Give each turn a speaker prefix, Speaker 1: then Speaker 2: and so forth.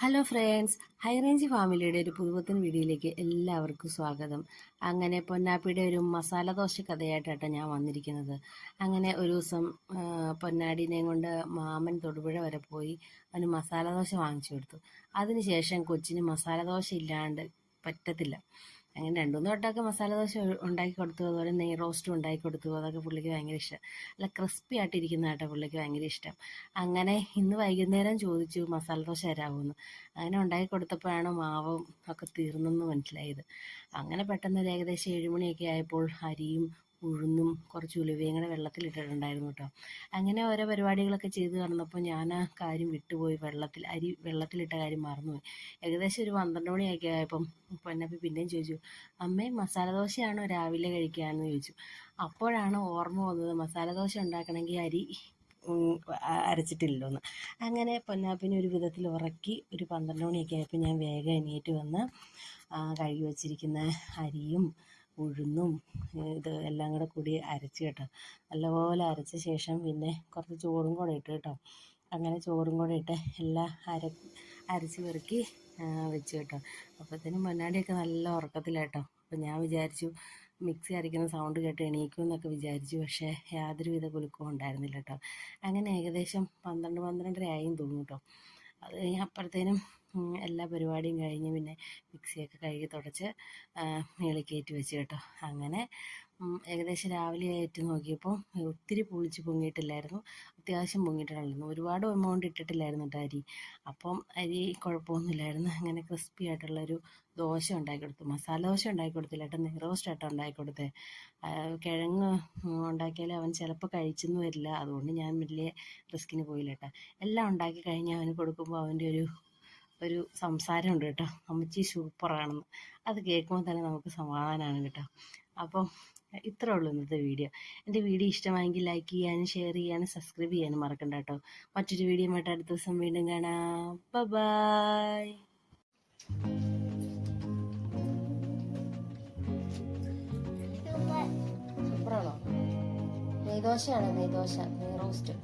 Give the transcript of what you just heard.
Speaker 1: Hello friends, high range ഫാമിലിയുടെ ഒരു പുതുപുത്തൻ വീഡിയോയിലേക്ക് എല്ലാവർക്കും സ്വാഗതം. അങ്ങനെ പൊന്നാപ്പിയുടെ ഒരു മസാല ദോശ കഥയായിട്ടാണ് ഞാൻ വന്നിരിക്കുന്നത്. അങ്ങനെ ഒരു ദിവസം പൊന്നാടിനെയും കൊണ്ട് മാമൻ തൊടുപുഴ വരെ പോയി അവന് മസാല ദോശ വാങ്ങിച്ചു കൊടുത്തു. അതിനുശേഷം കൊച്ചിന് മസാല ദോശ ഇല്ലാണ്ട് പറ്റത്തില്ല. അങ്ങനെ രണ്ടു മൂന്ന് വട്ടമൊക്കെ മസാല ദോശ ഉണ്ടാക്കി കൊടുത്തു, അതുപോലെ നെയ് റോസ്റ്റും ഉണ്ടാക്കി കൊടുത്തു. അതൊക്കെ പുള്ളിക്ക് ഭയങ്കര ഇഷ്ടം. നല്ല ക്രിസ്പി ആയിട്ടിരിക്കുന്നതാട്ടോ പുള്ളിക്ക് ഭയങ്കര ഇഷ്ടം. അങ്ങനെ ഇന്ന് വൈകുന്നേരം ചോദിച്ചു മസാല ദോശ തരാമോന്ന്. അങ്ങനെ ഉണ്ടാക്കി കൊടുത്തപ്പോഴാണ് മാവും ഒക്കെ തീർന്നെന്ന് മനസ്സിലായത്. അങ്ങനെ പെട്ടെന്ന് ഒരു ഏകദേശം 7 മണിയൊക്കെ ആയപ്പോൾ അരിയും ഉഴുന്നും കുറച്ച് ഉലുവയും കൂടെ വെള്ളത്തിലിട്ടിട്ടുണ്ടായിരുന്നു കേട്ടോ. അങ്ങനെ ഓരോ പരിപാടികളൊക്കെ ചെയ്ത് കിടന്നപ്പോൾ ഞാൻ ആ കാര്യം വിട്ടുപോയി, അരി വെള്ളത്തിലിട്ട കാര്യം മറന്നുപോയി. ഏകദേശം ഒരു 12 മണിയൊക്കെ ആയപ്പം പൊന്നപ്പി പിന്നെയും ചോദിച്ചു, അമ്മേ മസാല ദോശയാണോ രാവിലെ കഴിക്കാമെന്ന് ചോദിച്ചു. അപ്പോഴാണ് ഓർമ്മ വന്നത് മസാല ദോശ ഉണ്ടാക്കണമെങ്കിൽ അരി അരച്ചിട്ടില്ലോന്ന്. അങ്ങനെ പൊന്നാപ്പിനെ ഒരു വിധത്തിൽ ഉറക്കി ഒരു 12 മണിയൊക്കെ ആയപ്പോൾ ഞാൻ വേഗം എണീറ്റ് വന്ന് കഴുകി വച്ചിരിക്കുന്ന അരിയും ഉഴുന്നും ഇത് എല്ലാം കൂടെ കൂടി അരച്ച് കേട്ടോ. നല്ലപോലെ അരച്ച ശേഷം പിന്നെ കുറച്ച് ചോറും കൂടെ ഇട്ട് കേട്ടോ. അങ്ങനെ ചോറും കൂടെ ഇട്ട് എല്ലാം അരച്ച് പെറുക്കി വെച്ച് കേട്ടോ. അപ്പോഴത്തേനും പൊന്നാടിയൊക്കെ നല്ല ഉറക്കത്തിലാട്ടോ. അപ്പം ഞാൻ വിചാരിച്ചു മിക്സി അരയ്ക്കുന്ന സൗണ്ട് കേട്ട് എണീക്കുമെന്നൊക്കെ വിചാരിച്ചു. പക്ഷേ യാതൊരുവിധ കുലുക്കവും ഉണ്ടായിരുന്നില്ല കേട്ടോ. അങ്ങനെ ഏകദേശം 12-12:30 ആയും തോന്നും കേട്ടോ. അത് കഴിഞ്ഞ് അപ്പോഴത്തേനും എല്ലാ പരിപാടിയും കഴിഞ്ഞ് പിന്നെ മിക്സിയൊക്കെ കഴുകി തുടച്ച് മേളിൽ കയറ്റി വെച്ച് കേട്ടോ. അങ്ങനെ ഏകദേശം രാവിലെ ആയിട്ട് നോക്കിയപ്പോൾ ഒത്തിരി പുളിച്ച് പൊങ്ങിയിട്ടില്ലായിരുന്നു, അത്യാവശ്യം പൊങ്ങിയിട്ടുണ്ടായിരുന്നു. ഒരുപാട് എമൗണ്ട് ഇട്ടിട്ടില്ലായിരുന്നു കേട്ടോ അരി. അപ്പം അരി കുഴപ്പമൊന്നുമില്ലായിരുന്നു. അങ്ങനെ ക്രിസ്പി ആയിട്ടുള്ളൊരു ദോശ ഉണ്ടാക്കി കൊടുത്തു. മസാല ദോശ ഉണ്ടാക്കി കൊടുത്തില്ല കേട്ടോ, നെയ് റോസ്റ്റ് ആട്ടോ ഉണ്ടാക്കി കൊടുത്തത്. കിഴങ്ങ് ഉണ്ടാക്കിയാൽ അവൻ ചിലപ്പോൾ കഴിച്ചെന്ന് വരില്ല, അതുകൊണ്ട് ഞാൻ വലിയ റിസ്കിന് പോയില്ല കേട്ടോ. എല്ലാം ഉണ്ടാക്കി കഴിഞ്ഞ് അവന് കൊടുക്കുമ്പോൾ അവൻ്റെ ഒരു സംസാരമുണ്ട് കേട്ടോ, അമ്മച്ചി സൂപ്പറാണെന്ന്. അത് കേൾക്കുമ്പോൾ തന്നെ നമുക്ക് സമാധാനമാണ് കേട്ടോ. അപ്പം ഇത്രേ ഉള്ളൂ ഇന്നത്തെ വീഡിയോ. എൻ്റെ വീഡിയോ ഇഷ്ടമായെങ്കിൽ ലൈക്ക് ചെയ്യാനും ഷെയർ ചെയ്യാനും സബ്സ്ക്രൈബ് ചെയ്യാനും മറക്കണ്ട കേട്ടോ. മറ്റൊരു വീഡിയോ ആയിട്ട് അടുത്ത ദിവസം വീണ്ടും കാണാം. ബൈ. സൂപ്പറാണോ? നെയ്ദോശയാണ്, നെയ് റോസ്റ്റ്.